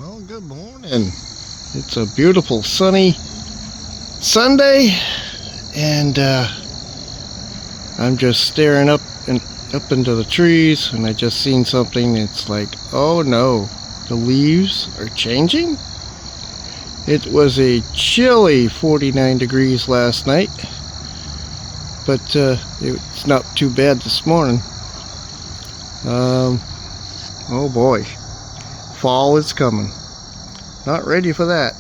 Well, good morning. It's a beautiful sunny Sunday, and I'm just staring up into the trees, and I just seen something. It's like, oh no, the leaves are changing. It was a chilly 49 degrees last night, but it's not too bad this morning. Oh boy, fall is coming. Not ready for that.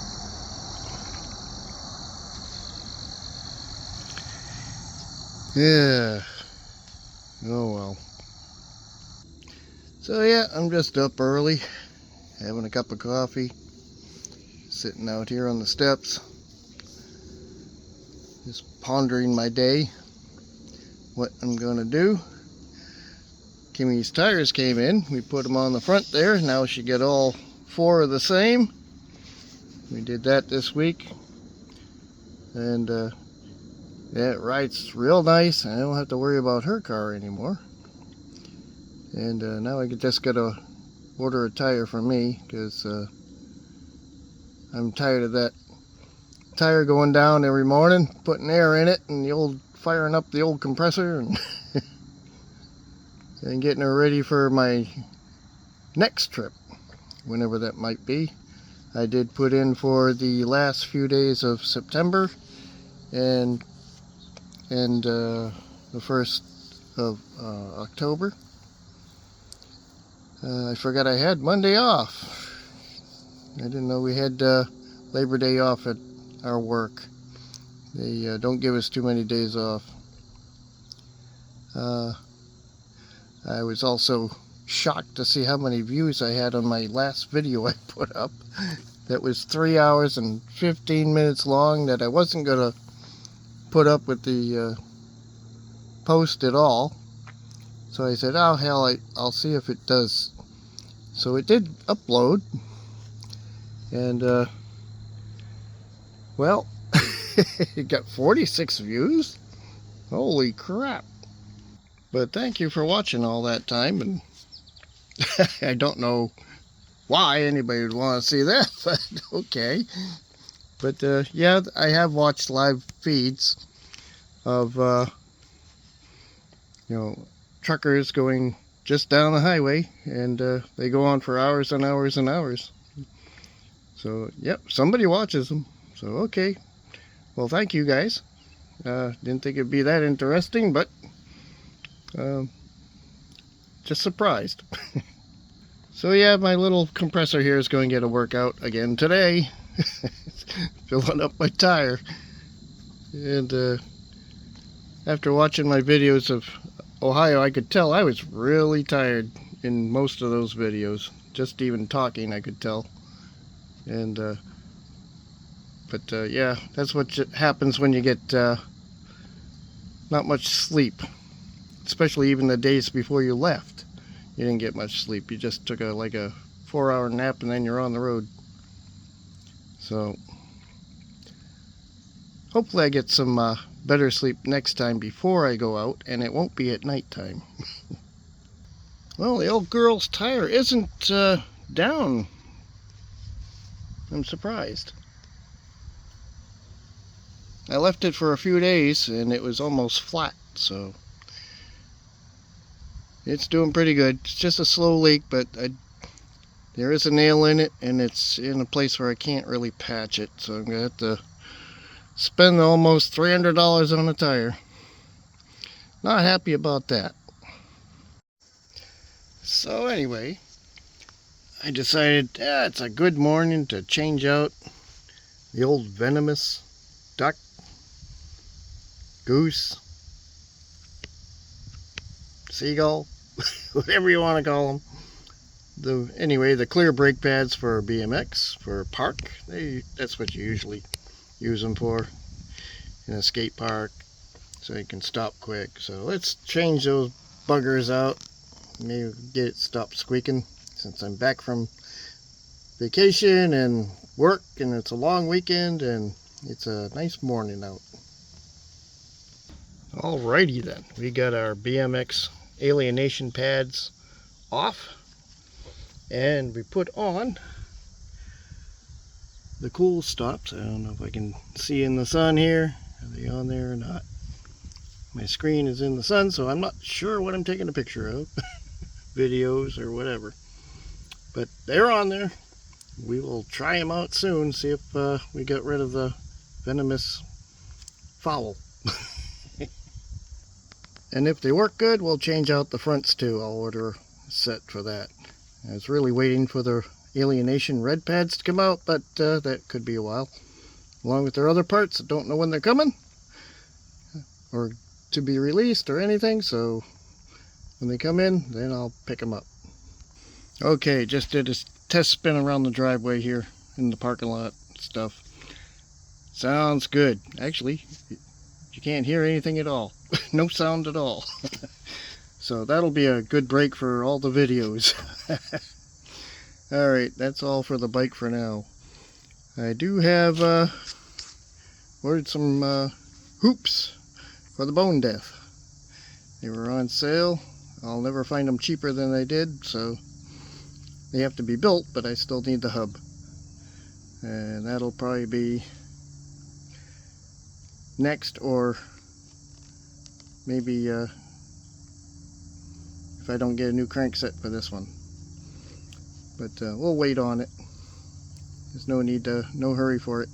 Yeah. Oh well. So yeah, I'm just up early, having a cup of coffee, sitting out here on the steps, just pondering my day, what I'm gonna do. Kimmy's tires came in. We put them on the front there. Now she got all four of the same. We did that this week, and yeah, it rides real nice. I don't have to worry about her car anymore. And now I just gotta order a tire for me, because I'm tired of that tire going down every morning, putting air in it, and the old firing up the old compressor, and, and getting her ready for my next trip, whenever that might be. I did put in for the last few days of September and the 1st of October. I forgot I had Monday off. I didn't know we had Labor Day off at our work. They don't give us too many days off. I was also shocked to see how many views I had on my last video I put up. That was 3 hours and 15 minutes long, that I wasn't going to put up with the post at all. So I said, oh hell, I'll see if it does. So it did upload. And well, it got 46 views. Holy crap. But thank you for watching all that time, and I don't know why anybody would want to see that, but okay. But yeah, I have watched live feeds of truckers going just down the highway, and they go on for hours and hours and hours. So yep, somebody watches them. So okay, well, thank you guys. Didn't think it'd be that interesting, but just surprised. So yeah, my little compressor here is going to get a workout again today. Filling up my tire. And after watching my videos of Ohio, I could tell I was really tired in most of those videos. Just even talking, I could tell. And but yeah, that's what happens when you get not much sleep. Especially even the days before you left. You didn't get much sleep. You just took like a 4-hour nap, and then you're on the road. So hopefully I get some better sleep next time before I go out, and it won't be at nighttime. Well, the old girl's tire isn't down. I'm surprised. I left it for a few days, and it was almost flat, so it's doing pretty good. It's just a slow leak, but there is a nail in it, and it's in a place where I can't really patch it, so I'm going to have to spend almost $300 on a tire. Not happy about that. So anyway, I decided it's a good morning to change out the old venomous duck, goose, seagull, whatever you want to call them. Anyway, the clear brake pads for BMX, for park, that's what you usually use them for in a skate park, so you can stop quick. So let's change those buggers out, maybe get it stopped squeaking, since I'm back from vacation and work, and it's a long weekend, and it's a nice morning out. Alrighty then, we got our BMX alienation pads off, and we put on the cool stops. I don't know if I can see in the sun here. Are they on there or not? My screen is in the sun, so I'm not sure what I'm taking a picture of. Videos or whatever. But they're on there. We will try them out soon, see if we get rid of the venomous fowl. And if they work good, we'll change out the fronts too. I'll order a set for that. I was really waiting for the Alienation red pads to come out, but that could be a while. Along with their other parts, I don't know when they're coming or to be released or anything, so when they come in, then I'll pick them up. Okay, just did a test spin around the driveway here in the parking lot stuff. Sounds good. Actually, you can't hear anything at all. No sound at all. So that'll be a good break for all the videos. Alright, that's all for the bike for now. I do have ordered some hoops for the Bone Death. They were on sale. I'll never find them cheaper than they did, so they have to be built, but I still need the hub. And that'll probably be next, or maybe if I don't get a new crank set for this one. But we'll wait on it. There's no hurry for it.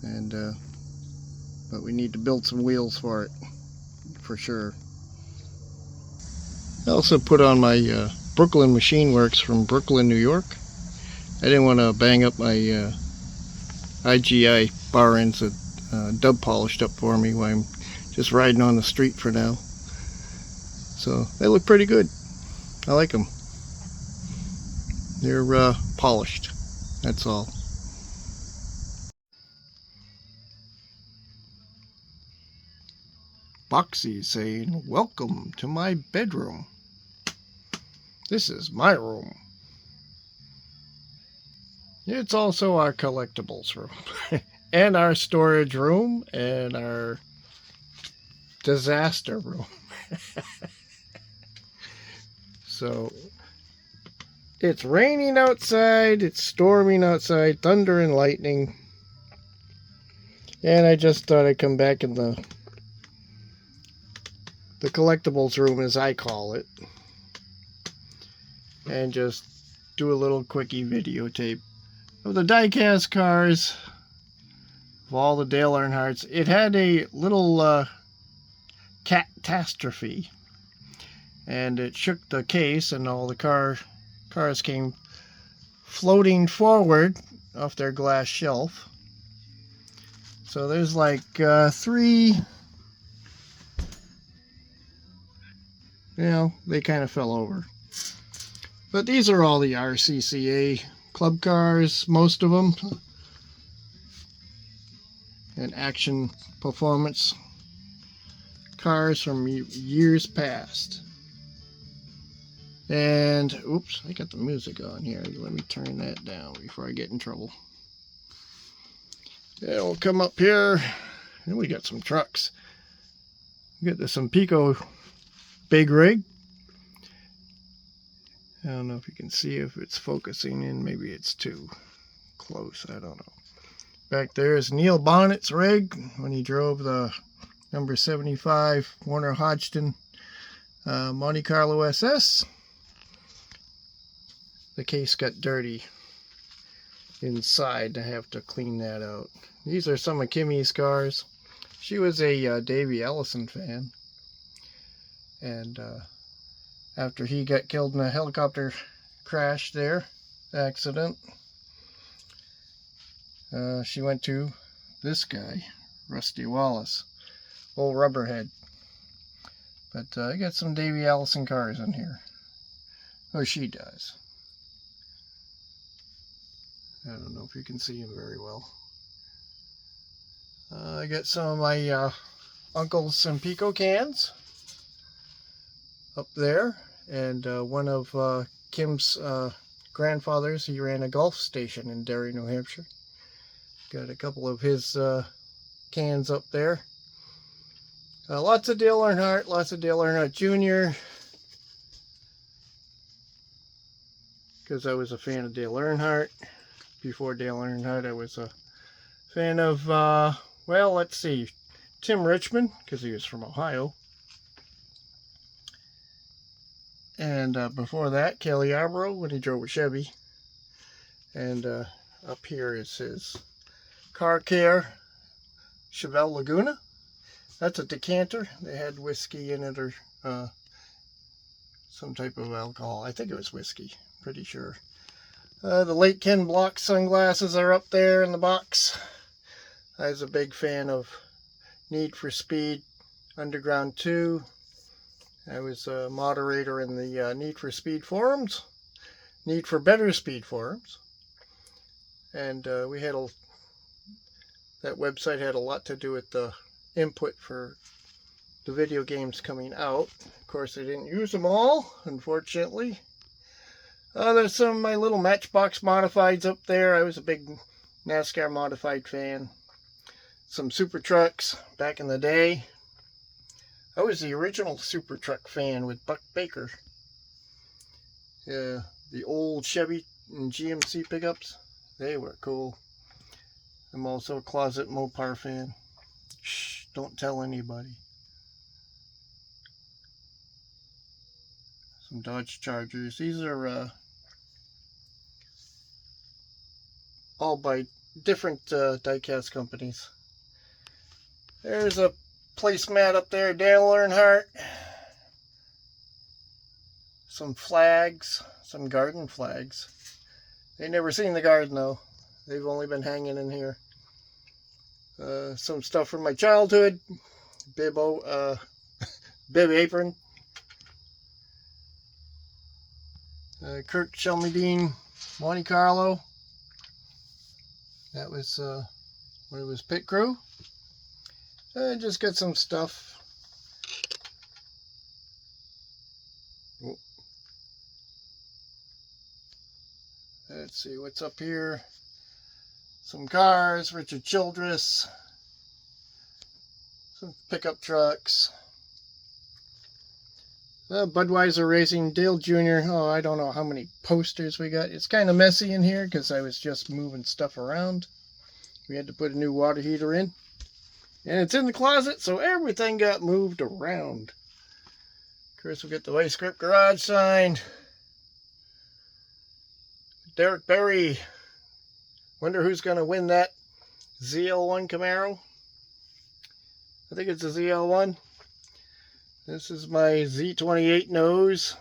And but we need to build some wheels for it, for sure. I also put on my Brooklyn Machine Works from Brooklyn, New York. I didn't want to bang up my IGI bar ends that Dub polished up for me while I'm just riding on the street for now. So they look pretty good. I like them. They're polished, that's all. Boxy saying, "Welcome to my bedroom. This is my room." It's also our collectibles room. And our storage room and our disaster room. So it's raining outside, it's storming outside, thunder and lightning. And I just thought I'd come back in the collectibles room, as I call it, and just do a little quickie videotape of the Diecast cars, of all the Dale Earnhardts. It had a little catastrophe, and it shook the case, and all the cars came floating forward off their glass shelf. So there's like three, they kind of fell over. But these are all the RCCA club cars, most of them, and action performance cars from years past. And oops, I got the music on here. Let me turn that down before I get in trouble. Yeah, we'll come up here, and we got some trucks. We got the Pico big rig. I don't know if you can see if it's focusing in. Maybe it's too close. I don't know. Back there is Neil Bonnet's rig when he drove the number 75 Warner Hodgson Monte Carlo SS. The case got dirty inside. I have to clean that out. These are some of Kimmy's cars. She was a Davey Ellison fan. And after he got killed in a helicopter crash there, accident, she went to this guy, Rusty Wallace, old rubberhead. But I got some Davey Ellison cars in here. Or she does. I don't know if you can see him very well. I got some of my uncle's Pico cans up there, and one of Kim's grandfathers, he ran a golf station in Derry, New Hampshire. Got a couple of his cans up there. Lots of Dale Earnhardt, lots of Dale Earnhardt Jr. Because I was a fan of Dale Earnhardt. before Dale Earnhardt, I was a fan of, well, let's see, Tim Richmond, because he was from Ohio. And before that, Kelly Yarborough, when he drove a Chevy. And up here is his car care, Chevelle Laguna. That's a decanter. They had whiskey in it or some type of alcohol. I think it was whiskey, pretty sure. The late Ken Block sunglasses are up there in the box. I was a big fan of Need for Speed Underground 2. I was a moderator in the Need for Speed forums, Need for Better Speed forums. And we had that website had a lot to do with the input for the video games coming out. Of course, I didn't use them all, unfortunately. There's some of my little Matchbox modifieds up there. I was a big NASCAR modified fan. Some Super Trucks back in the day. I was the original Super Truck fan with Buck Baker. Yeah, the old Chevy and GMC pickups, they were cool. I'm also a closet Mopar fan. Shh, don't tell anybody. Some Dodge Chargers. These are all by different diecast companies. There's a placemat up there, Dale Earnhardt. Some flags, some garden flags. They never seen the garden though. They've only been hanging in here. Some stuff from my childhood. Bib apron. Kurt Shelmerdine Monte Carlo. That was when it was pit crew. Just got some stuff. Oh. Let's see what's up here. Some cars, Richard Childress. Some pickup trucks. Budweiser Racing, Dale Jr. Oh, I don't know how many posters we got. It's kind of messy in here because I was just moving stuff around. We had to put a new water heater in. And it's in the closet, so everything got moved around. Of course, we got the Vice Grip Garage signed. Derek Berry. Wonder who's going to win that ZL1 Camaro. I think it's a ZL1. This is my Z28 nose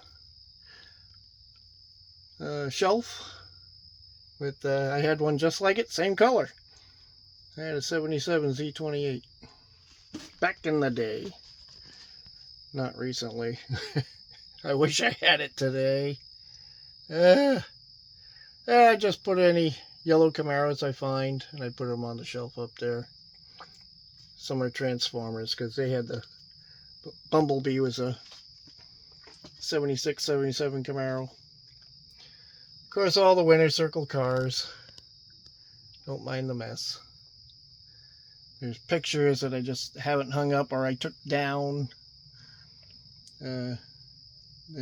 shelf. With I had one just like it, same color. I had a 77 Z28 back in the day. Not recently. I wish I had it today. I just put any yellow Camaros I find, and I put them on the shelf up there. Some are Transformers, because they had the Bumblebee was a 76, 77 Camaro. Of course, all the winter circle cars. Don't mind the mess. There's pictures that I just haven't hung up or I took down. And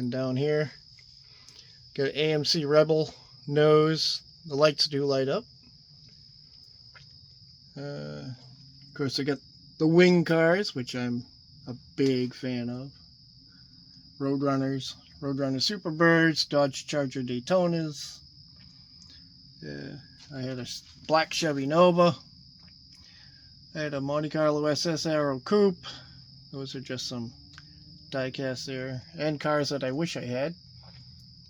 down here, got an AMC Rebel nose. The lights do light up. Of course, I got the wing cars, which I'm a big fan of. Roadrunners, Roadrunner Superbirds, Dodge Charger Daytonas. I had a black Chevy Nova. I had a Monte Carlo SS Aero Coupe. Those are just some diecast there. And cars that I wish I had.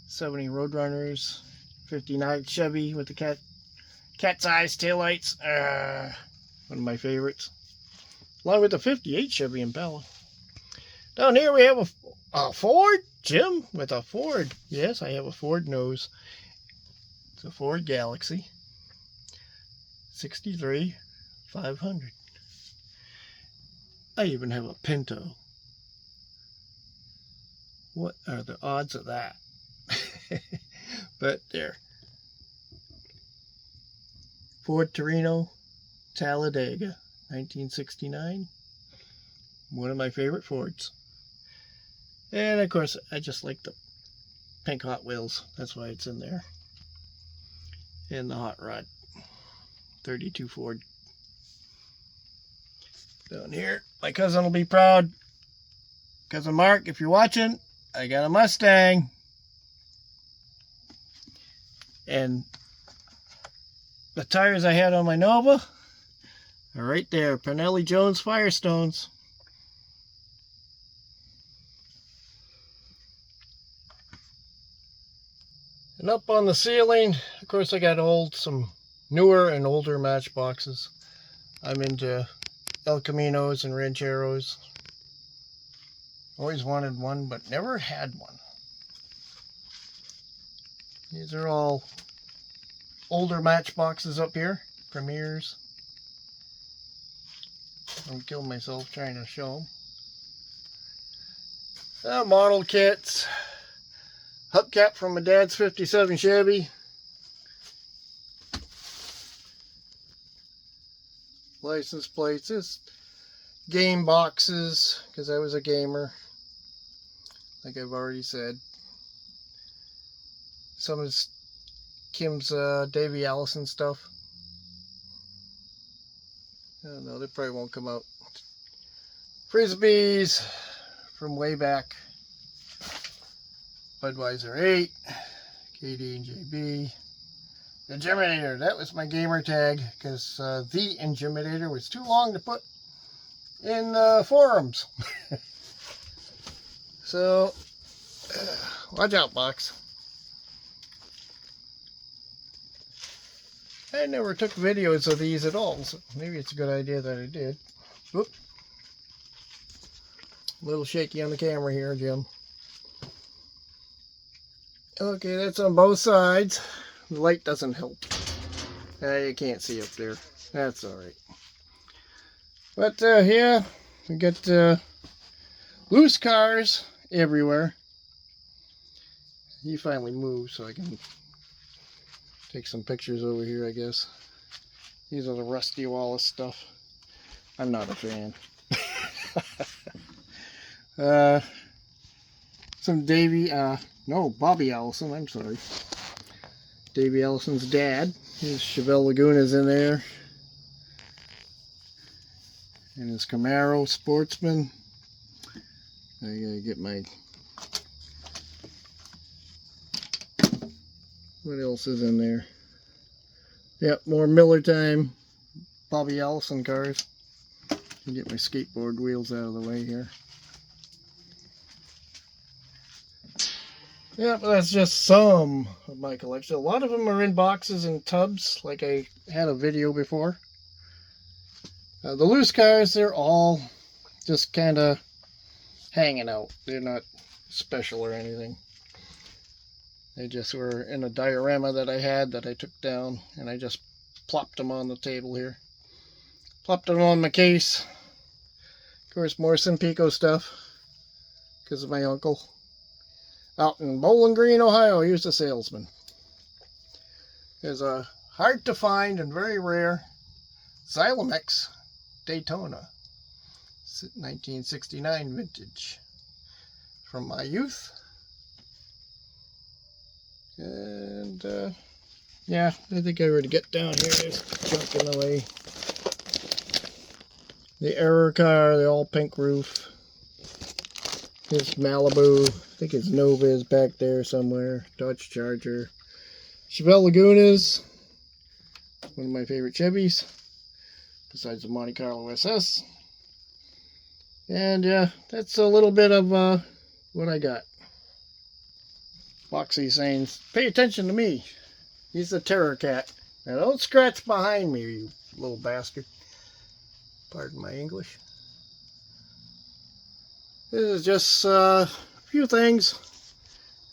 70 Roadrunners. 59 Chevy with the cat's eyes taillights. One of my favorites. Along with the 58 Chevy Impala. Down here we have a Ford. Jim with a Ford. Yes, I have a Ford nose. It's a Ford Galaxy. 63 500. I even have a Pinto. What are the odds of that? But there. Ford Torino Talladega, 1969. One of my favorite Fords. And of course, I just like the pink Hot Wheels. That's why it's in there. and the hot rod 32 Ford. Down here, my cousin will be proud. Cousin Mark, if you're watching, I got a Mustang. And the tires I had on my Nova are right there. Pinelli Jones Firestones. And up on the ceiling, of course, I got some newer and older Matchboxes. I'm into El Caminos and Rancheros. Always wanted one, but never had one. These are all older Matchboxes up here, Premiers. I'll kill myself trying to show them. Model kits. Hubcap from my dad's 57 Chevy. License plates. This game boxes, because I was a gamer, like I've already said. Some of Kim's Davy Allison stuff. I don't know, they probably won't come out. Frisbees from way back. Budweiser 8, KD and JB. The Intimidator, that was my gamer tag, because the Intimidator was too long to put in forums. So, watch out, box. I never took videos of these at all, so maybe it's a good idea that I did. Whoop. A little shaky on the camera here, Jim. Okay, that's on both sides. The light doesn't help. You can't see up there. That's alright. But, yeah, we got loose cars everywhere. He finally moved, so I can take some pictures over here, I guess. These are the Rusty Wallace stuff. I'm not a fan. Some Bobby Allison, I'm sorry. Davy Allison's dad. His Chevelle Laguna's in there. And his Camaro Sportsman. I gotta get my... What else is in there? Yep, more Miller Time Bobby Allison cars. Get my skateboard wheels out of the way here. Yeah, but that's just some of my collection. A lot of them are in boxes and tubs, like I had a video before. The loose cars, they're all just kind of hanging out. They're not special or anything. They just were in a diorama that I had that I took down, and I just plopped them on the table here. Plopped them on my case. Of course, more Simpico stuff, because of my uncle. Out in Bowling Green, Ohio, he was a salesman. There's a hard to find and very rare Xylomex Daytona. 1969 vintage. From my youth. And, yeah, I think I already get down here. There's junk in the way. The Error car, the all pink roof. His Malibu. I think his Nova is back there somewhere. Dodge Charger. Chevelle Lagunas. One of my favorite Chevys. Besides the Monte Carlo SS. And, yeah, that's a little bit of what I got. Foxy saying, pay attention to me. He's the terror cat. Now don't scratch behind me, you little bastard. Pardon my English. This is just a few things.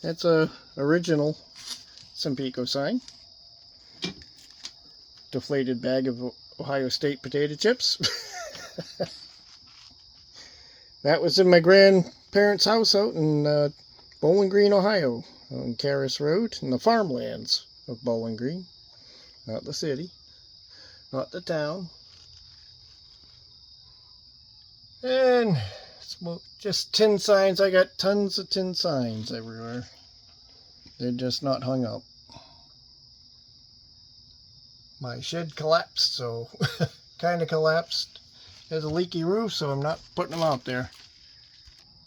That's a original Simpico sign. Deflated bag of Ohio State potato chips. That was in my grandparents' house out in Bowling Green, Ohio. On Caris Road in the farmlands of Bowling Green. Not the city. Not the town. And it's just tin signs. I got tons of tin signs everywhere. They're just not hung up. My shed collapsed, so kind of collapsed. Has a leaky roof, so I'm not putting them out there.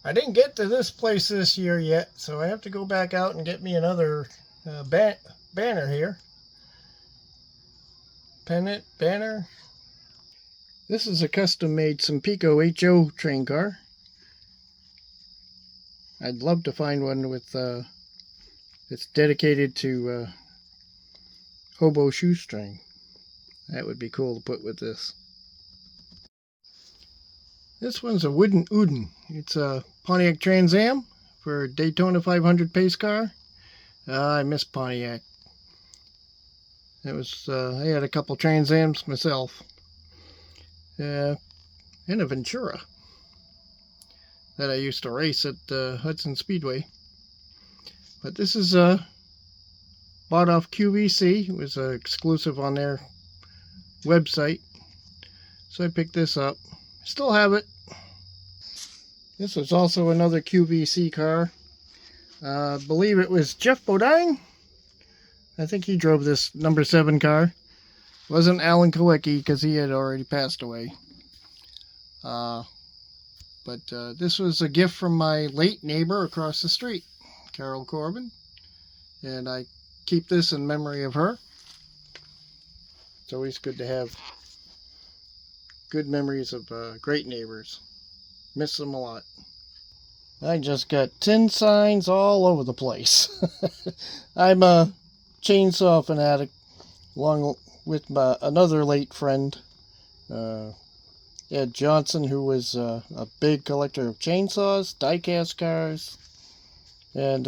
I didn't get to this place this year yet, so I have to go back out and get me another banner here. Pennant, banner. This is a custom-made Simpico HO train car. I'd love to find one with it's dedicated to hobo shoestring. That would be cool to put with this. This one's a wooden Uden. It's a Pontiac Trans Am for Daytona 500 pace car. I miss Pontiac. It was I had a couple Trans Ams myself. And a Ventura that I used to race at Hudson Speedway. But this is bought off QVC. It was exclusive on their website. So I picked this up. Still have it. This was also another QVC car. I believe it was Jeff Bodine. I think he drove this number 7 car. It wasn't Alan Kolecki because he had already passed away. But this was a gift from my late neighbor across the street, Carol Corbin. And I keep this in memory of her. It's always good to have good memories of great neighbors. Miss them a lot. I just got tin signs all over the place. I'm a chainsaw fanatic, along with another late friend, Ed Johnson, who was a big collector of chainsaws, diecast cars, and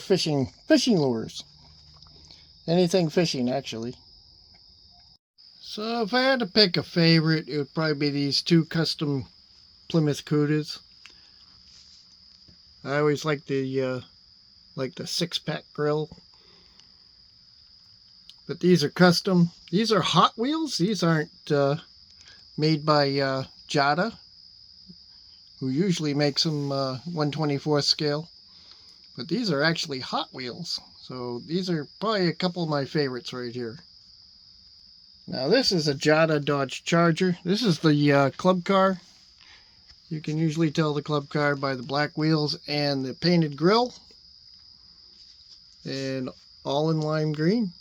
fishing lures. Anything fishing, actually. So if I had to pick a favorite, it would probably be these 2 custom Plymouth Cudas. I always like the 6-pack grill. But these are custom. These are Hot Wheels. These aren't made by Jada, who usually makes them 1/24 scale. But these are actually Hot Wheels. So these are probably a couple of my favorites right here. Now this is a Jada Dodge Charger. This is the club car. You can usually tell the club car by the black wheels and the painted grille. And all in lime green.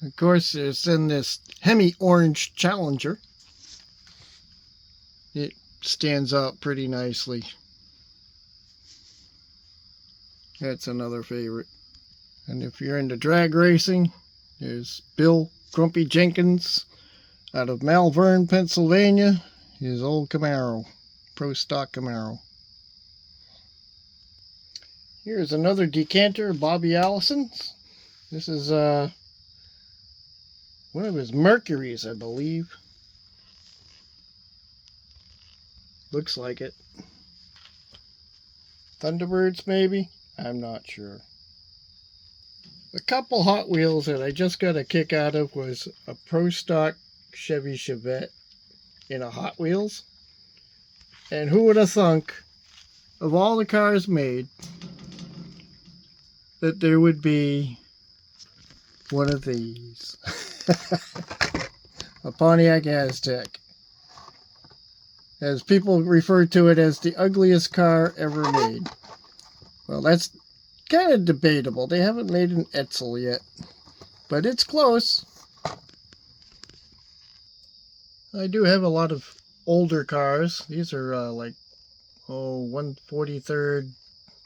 Of course, there's then this Hemi Orange Challenger. It stands out pretty nicely. That's another favorite. And if you're into drag racing, there's Bill Grumpy Jenkins out of Malvern, Pennsylvania. His old Camaro, Pro Stock Camaro. Here's another decanter, Bobby Allison's. This is one of his Mercuries, I believe. Looks like it. Thunderbirds, maybe? I'm not sure. A couple Hot Wheels that I just got a kick out of was a Pro Stock Chevy Chevette in a Hot Wheels. And who would have thunk, of all the cars made, that there would be one of these. A Pontiac Aztec. As people refer to it as the ugliest car ever made. Well, that's kind of debatable. They haven't made an Edsel yet. But it's close. I do have a lot of older cars. These are 1/43rd,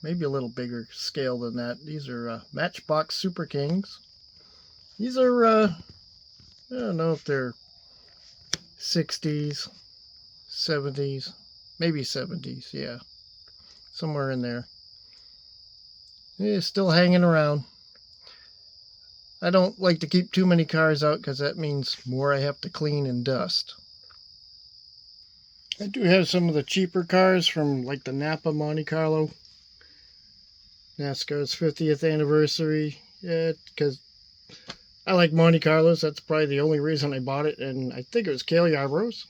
maybe a little bigger scale than that. These are Matchbox Super Kings. These are, I don't know if they're 60s, 70s, maybe 70s, yeah. Somewhere in there. It's still hanging around. I don't like to keep too many cars out because that means more I have to clean and dust. I do have some of the cheaper cars from like the Napa Monte Carlo. NASCAR's 50th anniversary. Yeah, because I like Monte Carlos. That's probably the only reason I bought it. And I think it was Cale Yarborough's.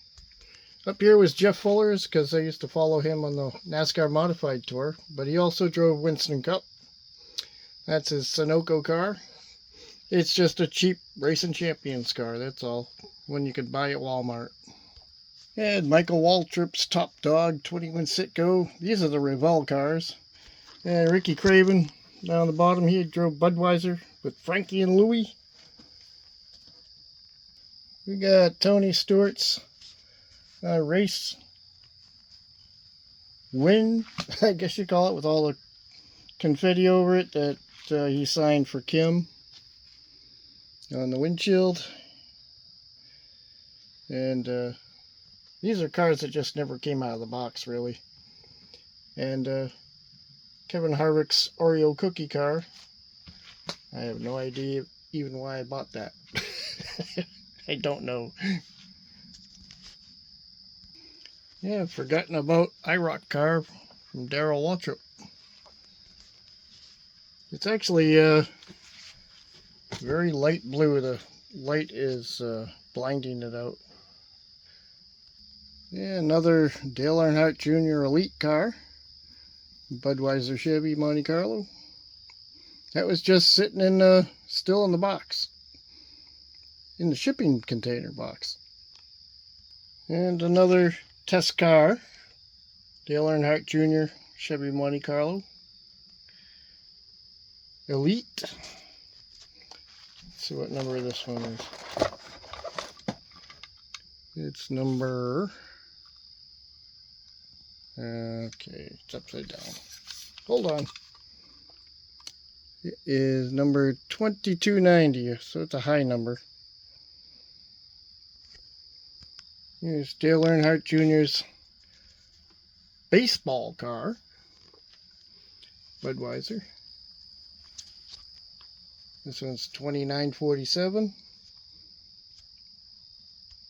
Up here was Jeff Fuller's because I used to follow him on the NASCAR Modified Tour. But he also drove Winston Cup. That's his Sunoco car. It's just a cheap Racing Champions car, that's all. One you could buy at Walmart. And Michael Waltrip's Top Dog 21 Citgo. These are the Revell cars. And Ricky Craven down the bottom, he drove Budweiser with Frankie and Louie. We got Tony Stewart's race win, I guess you call it, with all the confetti over it that he signed for Kim on the windshield. And these are cars that just never came out of the box, really. And Kevin Harvick's Oreo cookie car. I have no idea even why I bought that. I don't know. Yeah, I've forgotten about IROC car from Darrell Waltrip. It's actually very light blue. The light is blinding it out. Yeah, another Dale Earnhardt Jr. Elite car. Budweiser Chevy Monte Carlo. That was just sitting in still in the box. In the shipping container box. And another test car. Dale Earnhardt Jr. Chevy Monte Carlo. Elite. Let's see what number this one is. It's number... Okay, it's upside down. Hold on. It is number 2290, so it's a high number. Here's Dale Earnhardt Jr.'s baseball car. Budweiser. This one's 2947.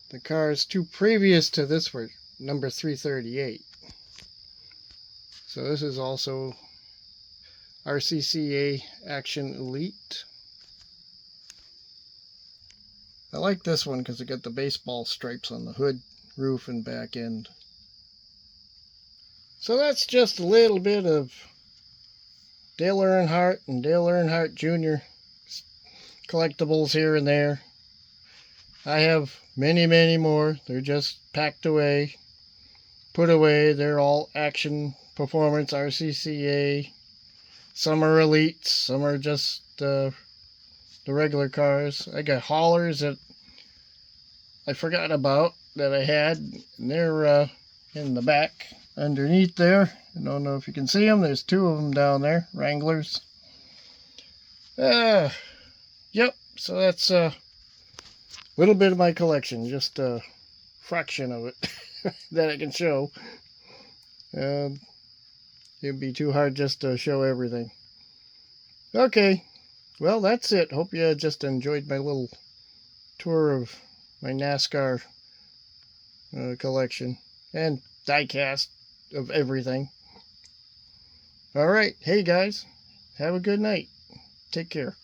The cars two previous to this were number 338. So this is also RCCA Action Elite. I like this one because it got the baseball stripes on the hood, roof, and back end. So that's just a little bit of Dale Earnhardt and Dale Earnhardt Jr. collectibles here and there. I have many, many more. They're just packed away, put away. They're all Action Performance, RCCA. Some are elites, some are just the regular cars. I got haulers that I forgot about that I had, and they're in the back underneath there. I don't know if you can see them. There's two of them down there, Wranglers. Yep, so that's a little bit of my collection, just a fraction of it that I can show. It'd be too hard just to show everything. Okay, well, that's it. Hope you just enjoyed my little tour of my NASCAR collection and diecast of everything. All right, hey guys, have a good night. Take care.